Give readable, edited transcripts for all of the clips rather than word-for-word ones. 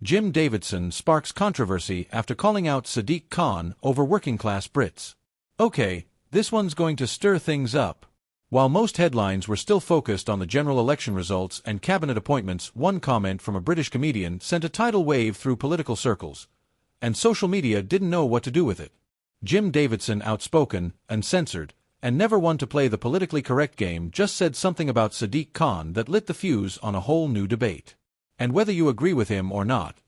Jim Davidson sparks controversy after calling out Sadiq Khan over Working-Class Brits. Okay, this one's going to stir things up. While most headlines were still focused on the general election results and cabinet appointments, one comment from a British comedian sent a tidal wave through political circles, and social media didn't know what to do with it. Jim Davidson, outspoken, uncensored, and never one to play the politically correct game, just said something about Sadiq Khan that lit the fuse on a whole new debate. And whether you agree with him or not,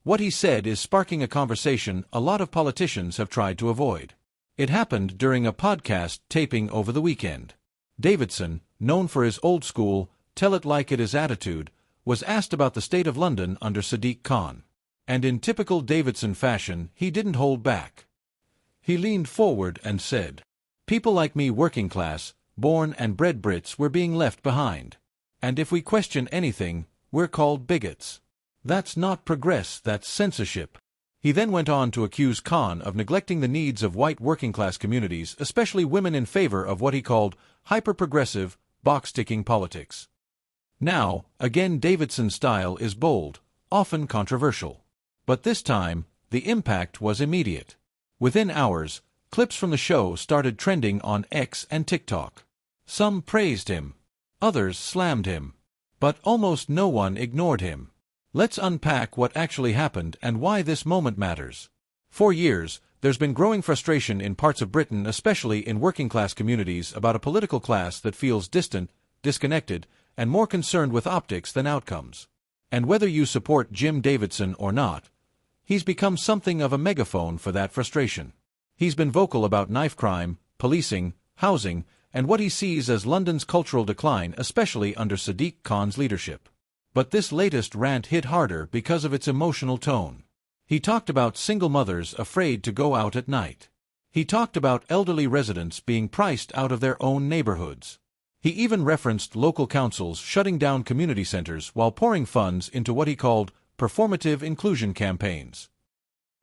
what he said is sparking a conversation a lot of politicians have tried to avoid. It happened during a podcast taping over the weekend. Davidson, known for his old-school, tell-it-like-it-is attitude, was asked about the state of London under Sadiq Khan. And in typical Davidson fashion, he didn't hold back. He leaned forward and said, "People like me, working class, born and bred Brits, were being left behind. And if we question anything, we're called bigots. That's not progress, that's censorship." He then went on to accuse Khan of neglecting the needs of white working-class communities, especially women, in favor of what he called hyper-progressive, box-ticking politics. Now, again, Davidson's style is bold, often controversial. But this time, the impact was immediate. Within hours, clips from the show started trending on X and TikTok. Some praised him. Others slammed him. But almost no one ignored him. Let's unpack what actually happened and why this moment matters. For years, there's been growing frustration in parts of Britain, especially in working-class communities, about a political class that feels distant, disconnected, and more concerned with optics than outcomes. And whether you support Jim Davidson or not, he's become something of a megaphone for that frustration. He's been vocal about knife crime, policing, housing, and what he sees as London's cultural decline, especially under Sadiq Khan's leadership. But this latest rant hit harder because of its emotional tone. He talked about single mothers afraid to go out at night. He talked about elderly residents being priced out of their own neighborhoods. He even referenced local councils shutting down community centers while pouring funds into what he called performative inclusion campaigns.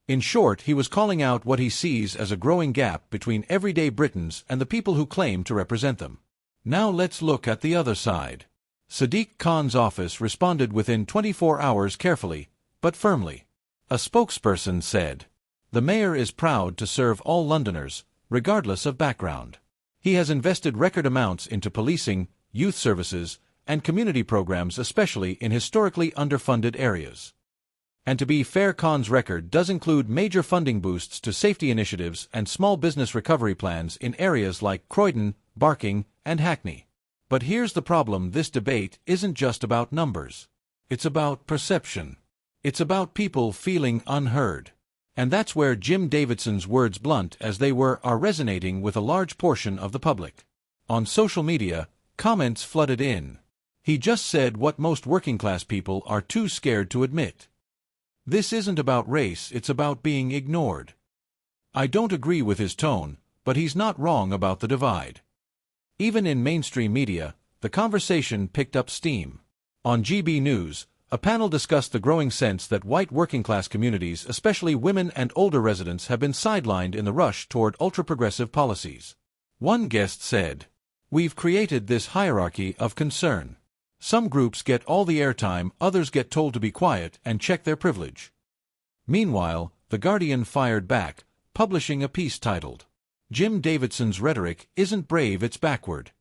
In short, he was calling out what he sees as a growing gap between everyday Britons and the people who claim to represent them. Now let's look at the other side. Sadiq Khan's office responded within 24 hours, carefully, but firmly. A spokesperson said, "The mayor is proud to serve all Londoners, regardless of background. He has invested record amounts into policing, youth services, and community programs, especially in historically underfunded areas." And to be fair, Khan's record does include major funding boosts to safety initiatives and small business recovery plans in areas like Croydon, Barking, and Hackney. But here's the problem: this debate isn't just about numbers. It's about perception. It's about people feeling unheard. And that's where Jim Davidson's words, blunt as they were, are resonating with a large portion of the public. On social media, comments flooded in. "He just said what most working-class people are too scared to admit. This isn't about race, it's about being ignored. I don't agree with his tone, but he's not wrong about the divide." Even in mainstream media, the conversation picked up steam. On GB News, a panel discussed the growing sense that white working-class communities, especially women and older residents, have been sidelined in the rush toward ultra-progressive policies. One guest said, "We've created this hierarchy of concern. Some groups get all the airtime, others get told to be quiet and check their privilege." Meanwhile, The Guardian fired back, publishing a piece titled, "Jim Davidson's Rhetoric Isn't Brave, It's Backward."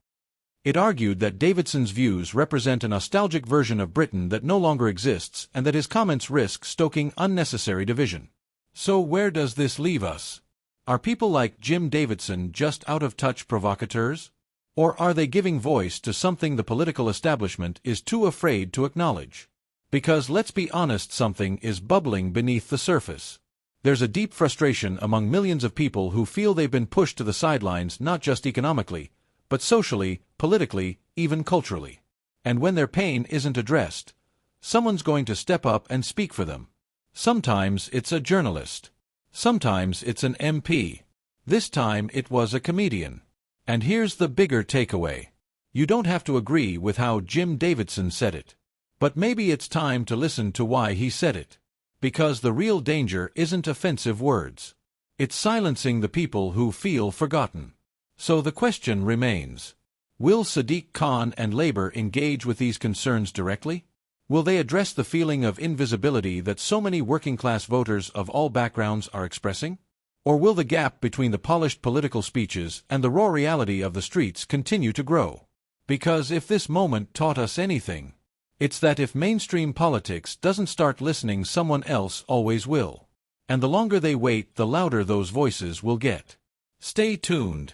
It argued that Davidson's views represent a nostalgic version of Britain that no longer exists, and that his comments risk stoking unnecessary division. So where does this leave us? Are people like Jim Davidson just out-of-touch provocateurs? Or are they giving voice to something the political establishment is too afraid to acknowledge? Because let's be honest, something is bubbling beneath the surface. There's a deep frustration among millions of people who feel they've been pushed to the sidelines, not just economically, but socially, politically, even culturally. And when their pain isn't addressed, someone's going to step up and speak for them. Sometimes it's a journalist. Sometimes it's an MP. This time it was a comedian. And here's the bigger takeaway. You don't have to agree with how Jim Davidson said it. But maybe it's time to listen to why he said it. Because the real danger isn't offensive words. It's silencing the people who feel forgotten. So the question remains, will Sadiq Khan and Labour engage with these concerns directly? Will they address the feeling of invisibility that so many working-class voters of all backgrounds are expressing? Or will the gap between the polished political speeches and the raw reality of the streets continue to grow? Because if this moment taught us anything, it's that if mainstream politics doesn't start listening, someone else always will. And the longer they wait, the louder those voices will get. Stay tuned.